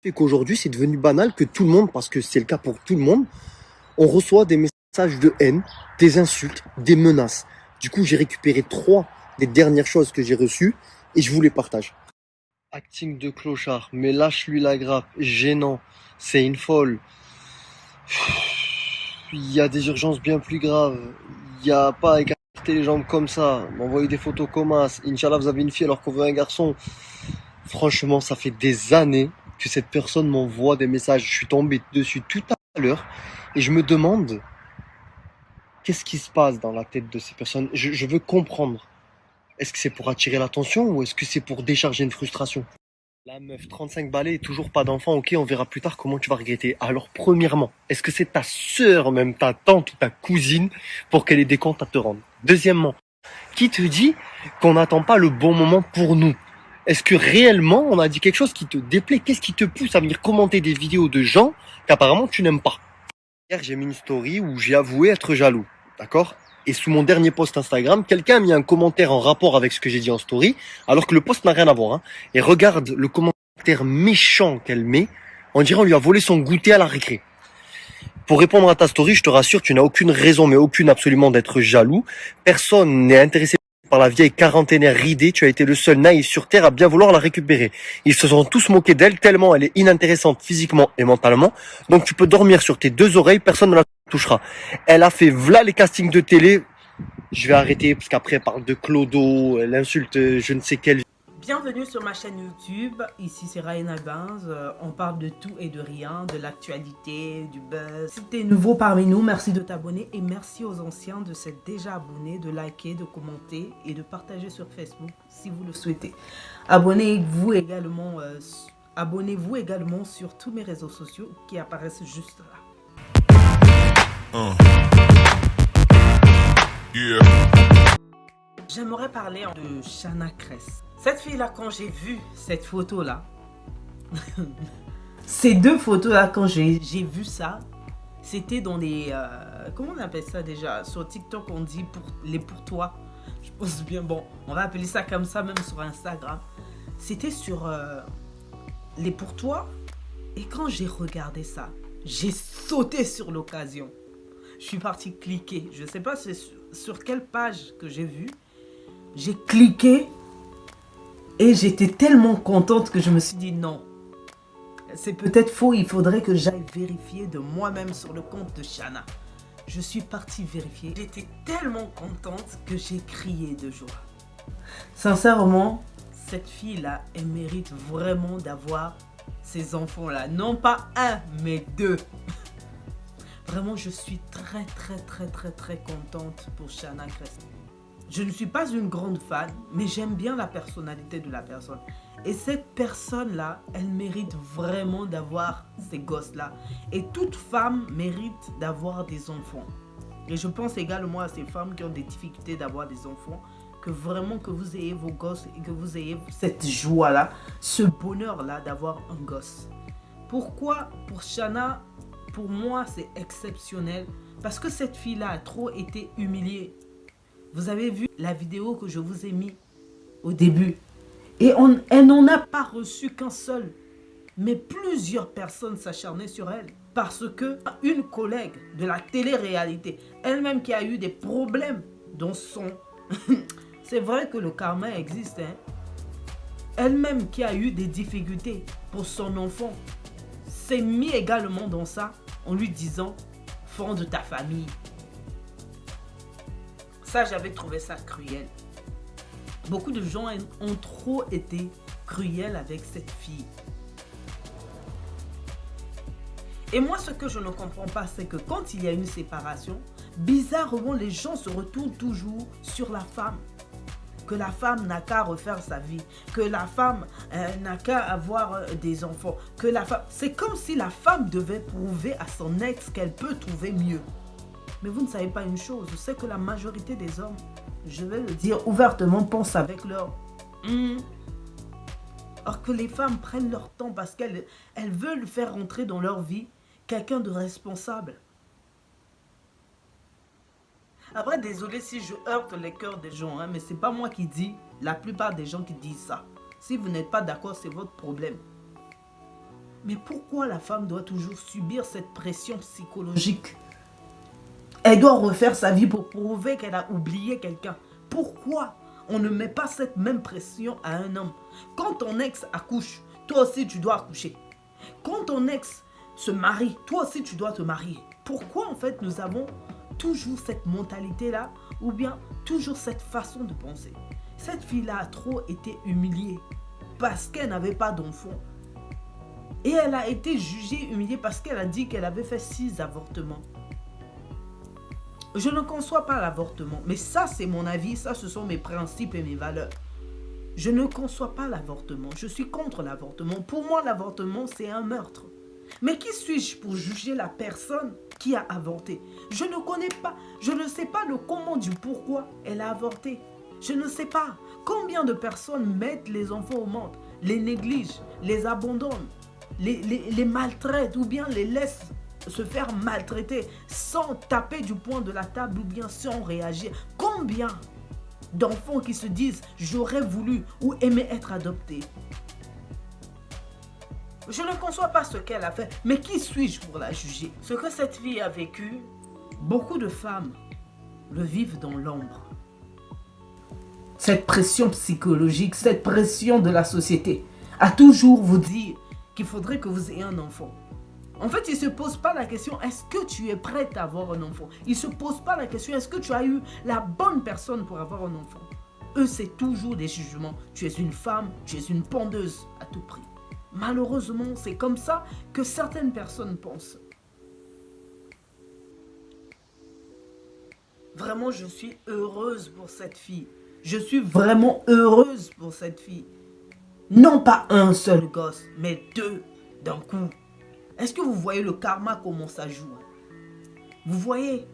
Et qu'aujourd'hui, c'est devenu banal que tout le monde, parce que c'est le cas pour tout le monde, on reçoit des messages de haine, des insultes, des menaces. Du coup, j'ai récupéré 3 des dernières choses que j'ai reçues et je vous les partage. Acting de clochard, mais lâche-lui la grappe, gênant, c'est une folle. Il y a des urgences bien plus graves. Il n'y a pas à écarter les jambes comme ça, m'envoyer des photos comme as. Inch'Allah, vous avez une fille alors qu'on veut un garçon. Franchement, ça fait des années que cette personne m'envoie des messages. Je suis tombé dessus tout à l'heure et je me demande qu'est-ce qui se passe dans la tête de ces personnes. Je veux comprendre. Est-ce que c'est pour attirer l'attention ou est-ce que c'est pour décharger une frustration? La meuf, 35 balais et toujours pas d'enfant, ok, on verra plus tard comment tu vas regretter. Alors, premièrement, est-ce que c'est ta sœur, même ta tante ou ta cousine, pour qu'elle ait des comptes à te rendre? Deuxièmement, qui te dit qu'on n'attend pas le bon moment pour nous? Est-ce que réellement on a dit quelque chose qui te déplaît? Qu'est-ce qui te pousse à venir commenter des vidéos de gens qu'apparemment tu n'aimes pas? Hier, j'ai mis une story où j'ai avoué être jaloux, d'accord? Et sous mon dernier post Instagram, quelqu'un a mis un commentaire en rapport avec ce que j'ai dit en story, alors que le post n'a rien à voir, hein. Et regarde le commentaire méchant qu'elle met, on dirait on lui a volé son goûter à la récré. Pour répondre à ta story, je te rassure, tu n'as aucune raison, mais aucune absolument d'être jaloux. Personne n'est intéressé par la vieille quarantenaire ridée, tu as été le seul naïf sur Terre à bien vouloir la récupérer. Ils se sont tous moqués d'elle tellement elle est inintéressante physiquement et mentalement. Donc tu peux dormir sur tes 2 oreilles, personne ne la touchera. Elle a fait v'là les castings de télé. Je vais arrêter parce qu'après elle parle de Clodo, elle insulte je ne sais quelle. Bienvenue sur ma chaîne YouTube, ici c'est Raina Benz, on parle de tout et de rien, de l'actualité, du buzz. Si t'es nouveau parmi nous, merci de t'abonner et merci aux anciens de s'être déjà abonnés, de liker, de commenter et de partager sur Facebook si vous le souhaitez. Abonnez-vous également, sur tous mes réseaux sociaux qui apparaissent juste là. Yeah. J'aimerais parler de Shana Kress. Cette fille-là, quand j'ai vu cette photo-là, ces 2 photos-là, quand j'ai vu ça, c'était dans les... comment on appelle ça déjà? Sur TikTok, on dit pour toi. Je pense bien, bon, on va appeler ça comme ça, même sur Instagram. C'était sur les pour toi. Et quand j'ai regardé ça, j'ai sauté sur l'occasion. Je suis partie cliquer. Je ne sais pas sur quelle page que j'ai vu. J'ai cliqué et j'étais tellement contente que je me suis dit non. C'est peut-être faux, il faudrait que j'aille vérifier de moi-même sur le compte de Shana. Je suis partie vérifier. J'étais tellement contente que j'ai crié de joie. Sincèrement, cette fille-là, elle mérite vraiment d'avoir ces enfants-là. Non pas 1, mais 2. Vraiment, je suis très contente pour Shana Kress. Je ne suis pas une grande fan, mais j'aime bien la personnalité de la personne. Et cette personne-là, elle mérite vraiment d'avoir ces gosses-là. Et toute femme mérite d'avoir des enfants. Et je pense également à ces femmes qui ont des difficultés d'avoir des enfants, que vraiment que vous ayez vos gosses et que vous ayez cette joie-là, ce bonheur-là d'avoir un gosse. Pourquoi pour Shana, pour moi, c'est exceptionnel? Parce que cette fille-là a trop été humiliée. Vous avez vu la vidéo que je vous ai mis au début. Et elle n'en a pas reçu qu'un seul. Mais plusieurs personnes s'acharnaient sur elle. Parce que une collègue de la télé-réalité, elle-même qui a eu des problèmes dans son... C'est vrai que le karma existe. Hein? Elle-même qui a eu des difficultés pour son enfant, s'est mis également dans ça en lui disant « fonde ta famille ». Ça, j'avais trouvé ça cruel. Beaucoup de gens ont trop été cruels avec cette fille. Et moi, ce que je ne comprends pas, c'est que quand il y a une séparation, bizarrement, les gens se retournent toujours sur la femme. Que la femme n'a qu'à refaire sa vie. Que la femme n'a qu'à avoir des enfants. Que la femme... C'est comme si la femme devait prouver à son ex qu'elle peut trouver mieux. Mais vous ne savez pas une chose, c'est que la majorité des hommes, je vais le dire ouvertement, pensent avec leur... Alors que les femmes prennent leur temps parce qu'elles veulent faire rentrer dans leur vie quelqu'un de responsable. Après, désolé si je heurte les cœurs des gens, hein, mais c'est pas moi qui dis, la plupart des gens qui disent ça. Si vous n'êtes pas d'accord, c'est votre problème. Mais pourquoi la femme doit toujours subir cette pression psychologique? Elle doit refaire sa vie pour prouver qu'elle a oublié quelqu'un. Pourquoi on ne met pas cette même pression à un homme? Quand ton ex accouche, toi aussi tu dois accoucher. Quand ton ex se marie, toi aussi tu dois te marier. Pourquoi en fait nous avons toujours cette mentalité-là ou bien toujours cette façon de penser? Cette fille-là a trop été humiliée parce qu'elle n'avait pas d'enfant. Et elle a été jugée, humiliée parce qu'elle a dit qu'elle avait fait 6 avortements. Je ne conçois pas l'avortement, mais ça c'est mon avis, ça ce sont mes principes et mes valeurs. Je ne conçois pas l'avortement, je suis contre l'avortement. Pour moi l'avortement c'est un meurtre. Mais qui suis-je pour juger la personne qui a avorté? Je ne connais pas, je ne sais pas le comment du pourquoi elle a avorté. Je ne sais pas combien de personnes mettent les enfants au monde, les négligent, les abandonnent, les maltraitent ou bien les laissent se faire maltraiter sans taper du poing de la table ou bien sans réagir. Combien d'enfants qui se disent j'aurais voulu ou aimé être adopté? Je ne conçois pas ce qu'elle a fait, mais qui suis-je pour la juger? Ce que cette fille a vécu, beaucoup de femmes le vivent dans l'ombre. Cette pression psychologique, cette pression de la société, à toujours vous dire qu'il faudrait que vous ayez un enfant. En fait, il ne se pose pas la question, est-ce que tu es prête à avoir un enfant? Il ne se pose pas la question, est-ce que tu as eu la bonne personne pour avoir un enfant? Eux, c'est toujours des jugements. Tu es une femme, tu es une pendeuse à tout prix. Malheureusement, c'est comme ça que certaines personnes pensent. Vraiment, je suis heureuse pour cette fille. Je suis vraiment heureuse pour cette fille. Non pas un seul gosse, mais 2 d'un coup. Est-ce que vous voyez le karma, comment ça joue? Vous voyez?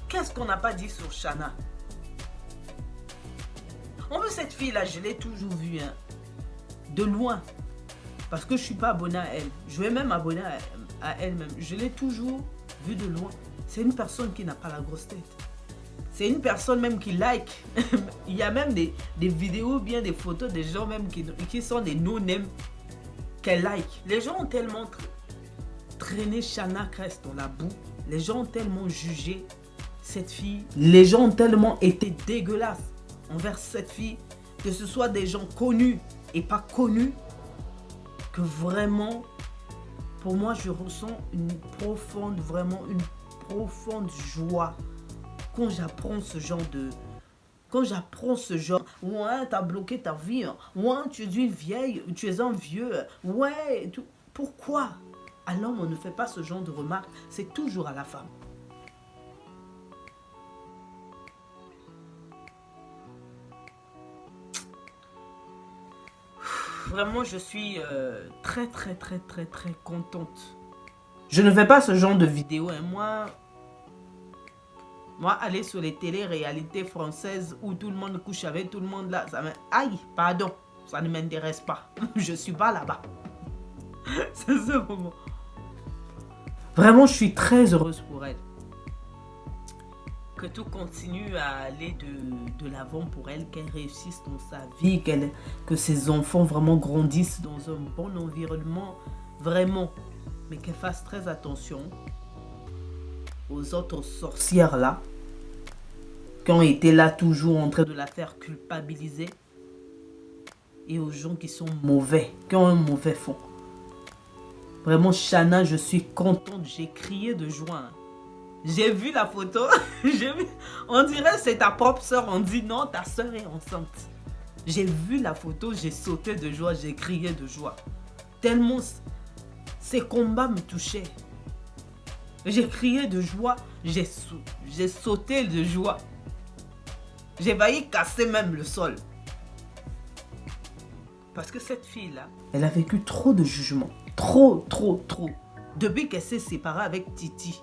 Qu'est-ce qu'on n'a pas dit sur Shanna? En fait, cette fille-là, je l'ai toujours vue, hein, de loin. Parce que je ne suis pas abonné à elle. Je vais même abonner à elle-même. Je l'ai toujours vue de loin. C'est une personne qui n'a pas la grosse tête. C'est une personne même qui like. Il y a même des vidéos, bien des photos des gens même qui sont des no-names qu'elle like. Les gens ont tellement traîné Shanna Crest dans la boue. Les gens ont tellement jugé cette fille. Les gens ont tellement été dégueulasses envers cette fille. Que ce soit des gens connus et pas connus. Que vraiment, pour moi, je ressens une profonde joie quand j'apprends ce genre de... Quand j'apprends ce genre, ouais, t'as bloqué ta vie, hein. Ouais, tu es une vieille, tu es un vieux, ouais, tout. Pourquoi? À l'homme, on ne fait pas ce genre de remarques, c'est toujours à la femme. Vraiment, je suis très contente. Je ne fais pas ce genre de vidéo, hein. Moi, aller sur les télé-réalités françaises où tout le monde couche avec tout le monde là, ça me... Aïe, pardon, ça ne m'intéresse pas. Je suis pas là-bas. C'est ce moment. Vraiment, je suis très heureuse pour elle. Que tout continue à aller de l'avant pour elle, qu'elle réussisse dans sa vie, que ses enfants vraiment grandissent dans un bon environnement, vraiment. Mais qu'elle fasse très attention aux autres sorcières là, qui ont été là toujours en train de la faire culpabiliser, et aux gens qui sont mauvais, qui ont un mauvais fond. Vraiment, Shanna, je suis contente, j'ai crié de joie. J'ai vu la photo, on dirait c'est ta propre soeur, on dit non, ta soeur est enceinte. J'ai vu la photo, j'ai sauté de joie, j'ai crié de joie. Tellement ces combats me touchaient. J'ai crié de joie, j'ai sauté de joie. J'ai failli casser même le sol. Parce que cette fille-là, elle a vécu trop de jugements. Trop. Depuis qu'elle s'est séparée avec Titi.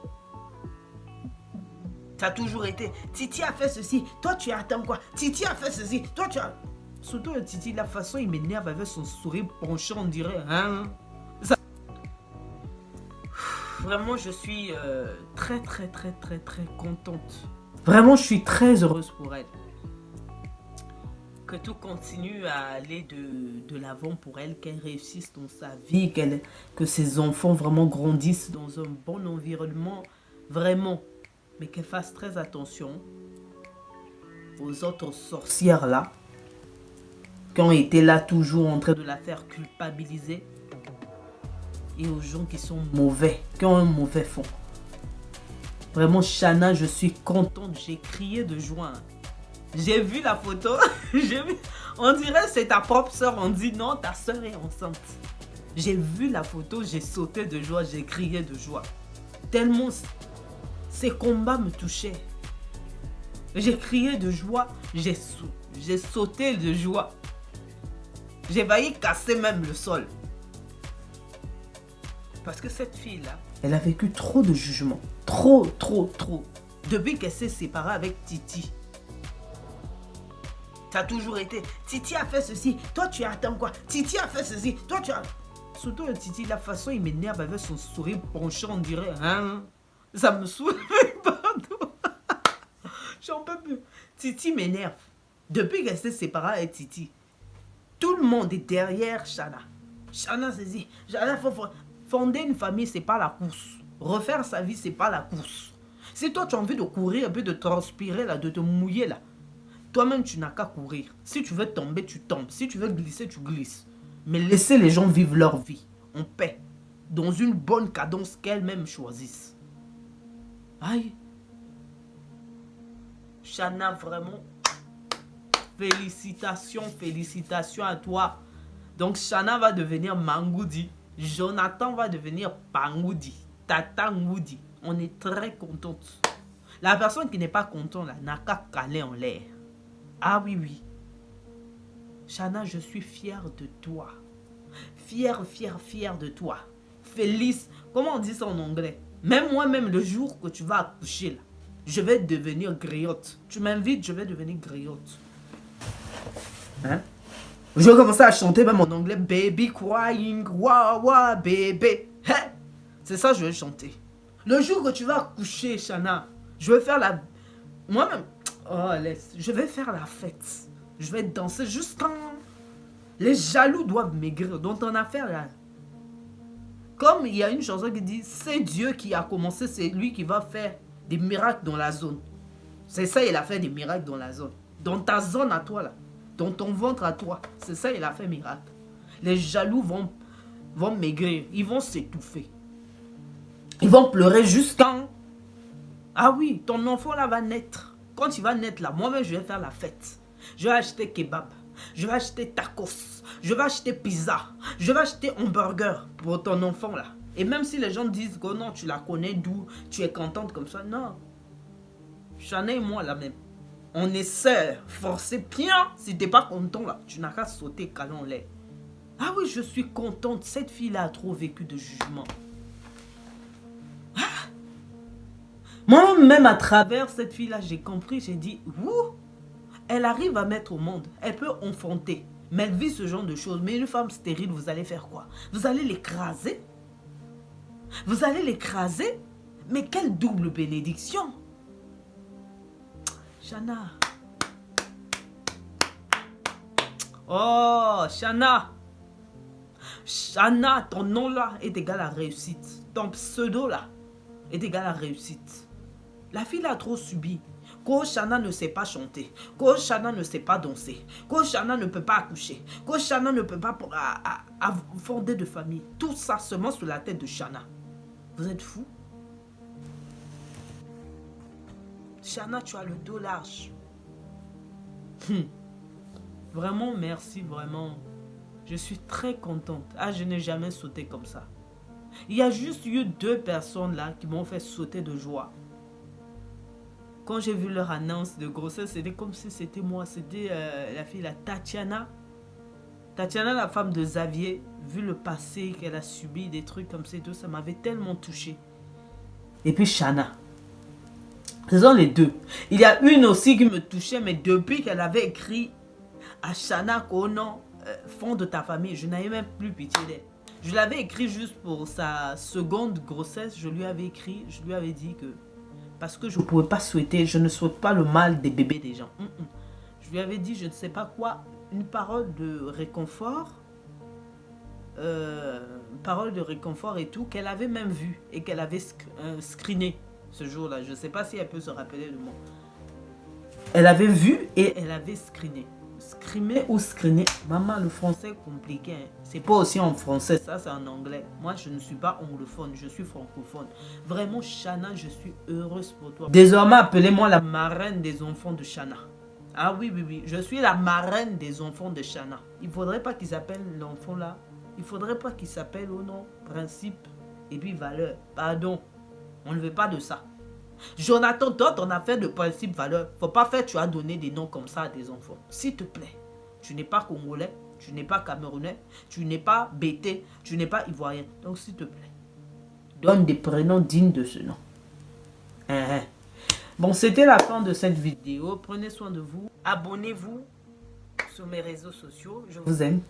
Ça a toujours été, Titi a fait ceci, toi tu attends quoi? Titi a fait ceci, toi tu as... Surtout le Titi, la façon il m'énerve avec son sourire penchant, on dirait, hein? Ça... Vraiment, je suis très contente. Vraiment, je suis très heureuse pour elle. Que que tout continue à aller de l'avant pour elle, qu'elle réussisse dans sa vie, que ses enfants vraiment grandissent dans un bon environnement, vraiment. Mais qu'elle fasse très attention aux autres sorcières là, qui ont été là toujours en train de la faire culpabiliser, et aux gens qui sont mauvais, qui ont un mauvais fond. Vraiment, Shanna, je suis contente, j'ai crié de joie. J'ai vu la photo, j'ai vu, on dirait c'est ta propre soeur, on dit non, ta soeur est enceinte. J'ai vu la photo, j'ai sauté de joie, j'ai crié de joie. Tellement ces combats me touchaient. J'ai crié de joie, j'ai sauté de joie. J'ai failli casser même le sol. Parce que cette fille-là, elle a vécu trop de jugements. Trop. Depuis qu'elle s'est séparée avec Titi. Ça a toujours été, Titi a fait ceci, toi tu attends quoi? Titi a fait ceci, toi tu as... Surtout le Titi, la façon il m'énerve avec son sourire penchant, on dirait, hein? Ça me saoule, pardon. J'en peux plus. Titi m'énerve. Depuis qu'elle s'est séparée avec Titi, tout le monde est derrière Shanna. Shanna s'est dit, Shanna, faut fonder une famille, c'est pas la course. Refaire sa vie, c'est pas la course. Si toi tu as envie de courir, un peu de transpirer là, de te mouiller là, toi-même tu n'as qu'à courir. Si tu veux tomber, tu tombes. Si tu veux glisser, tu glisses. Mais laissez les gens vivre leur vie en paix, dans une bonne cadence qu'elles-mêmes choisissent. Aïe. Shanna, vraiment, félicitations à toi. Donc Shanna va devenir Mangoudi. Jonathan va devenir Pangoudi. Tata Ngoudi. On est très contente. La personne qui n'est pas contente là n'a qu'à caler en l'air. Ah oui. Shanna, je suis fière de toi. Fière de toi. Félix, comment on dit ça en anglais? Même moi-même, le jour que tu vas accoucher là, je vais devenir griotte. Tu m'invites, je vais devenir griotte. Hein? Je vais commencer à chanter même en anglais. Baby crying, wa baby. Hein? C'est ça que je vais chanter. Le jour que tu vas accoucher, Shanna, je vais faire la... Moi-même, oh laisse, je vais faire la fête. Je vais danser jusqu'en... Les jaloux doivent maigrir dans ton affaire là. Comme il y a une chanson qui dit, c'est Dieu qui a commencé, c'est lui qui va faire des miracles dans la zone. C'est ça, il a fait des miracles dans la zone. Dans ta zone à toi là. Dans ton ventre à toi. C'est ça, il a fait miracle. Les jaloux vont maigrir. Ils vont s'étouffer. Ils vont pleurer jusqu'en... Ah oui, ton enfant là va naître. Quand il va naître là, moi-même je vais faire la fête. Je vais acheter kebab. Je vais acheter tacos. Je vais acheter pizza. Je vais acheter hamburger pour ton enfant là. Et même si les gens disent que non, tu la connais d'où, tu es contente comme ça. Non. Shanna et moi là même. On est sœurs. Forcez bien. Si t'es pas content là, tu n'as qu'à sauter calant l'air. Ah oui, je suis contente. Cette fille-là a trop vécu de jugement. Ah. Moi-même à travers cette fille-là, j'ai compris, j'ai dit, ouh, elle arrive à mettre au monde. Elle peut enfanter. Mais elle vit ce genre de choses. Mais une femme stérile, vous allez faire quoi? Vous allez l'écraser? Vous allez l'écraser? Mais quelle double bénédiction! Shanna. Oh, Shanna. Shanna, ton nom là est égal à réussite. Ton pseudo là est égal à réussite. La fille a trop subi. Ko Shanna ne sait pas chanter. Ko Shanna ne sait pas danser. Ko Shanna ne peut pas accoucher. Ko Shanna ne peut pas fonder de famille. Tout ça seulement sur la tête de Shanna. Vous êtes fous? Shanna, tu as le dos large. Vraiment, merci, vraiment. Je suis très contente. Ah, je n'ai jamais sauté comme ça. Il y a juste eu 2 personnes là qui m'ont fait sauter de joie. Quand j'ai vu leur annonce de grossesse, c'était comme si c'était moi. C'était la fille, la Tatiana. Tatiana, la femme de Xavier, vu le passé qu'elle a subi, des trucs comme ça et tout, ça m'avait tellement touché. Et puis Shanna. Ce sont les 2. Il y a une aussi qui me touchait, mais depuis qu'elle avait écrit à Shanna qu'au nom, fond de ta famille, je n'avais même plus pitié d'elle. Je l'avais écrit juste pour sa seconde grossesse. Je lui avais écrit, je lui avais dit que parce que je ne pouvais pas souhaiter, je ne souhaite pas le mal des bébés des gens. Je lui avais dit, je ne sais pas quoi, une parole de réconfort. Parole de réconfort et tout, qu'elle avait même vu et qu'elle avait screené ce jour-là. Je ne sais pas si elle peut se rappeler de moi. Elle avait vu et elle avait screené. Scrimé ou screené. Maman, le français est compliqué. Hein. C'est pas aussi en français, ça c'est en anglais. Moi, je ne suis pas anglophone, je suis francophone. Vraiment, Shana, je suis heureuse pour toi. Désormais, appelez-moi la marraine des enfants de Shana. Ah oui, oui, oui. Je suis la marraine des enfants de Shana. Il faudrait pas qu'ils appellent l'enfant là. Il faudrait pas qu'il s'appelle au nom, principe et puis valeur. Pardon. On ne veut pas de ça. Jonathan, toi, ton affaire de principe, valeur, faut pas faire, tu as donné des noms comme ça à tes enfants. S'il te plaît. Tu n'es pas congolais, tu n'es pas camerounais, tu n'es pas bété, tu n'es pas ivoirien. Donc, s'il te plaît, donne des prénoms dignes de ce nom. Bon, c'était la fin de cette vidéo. Prenez soin de vous. Abonnez-vous sur mes réseaux sociaux. Je vous aime.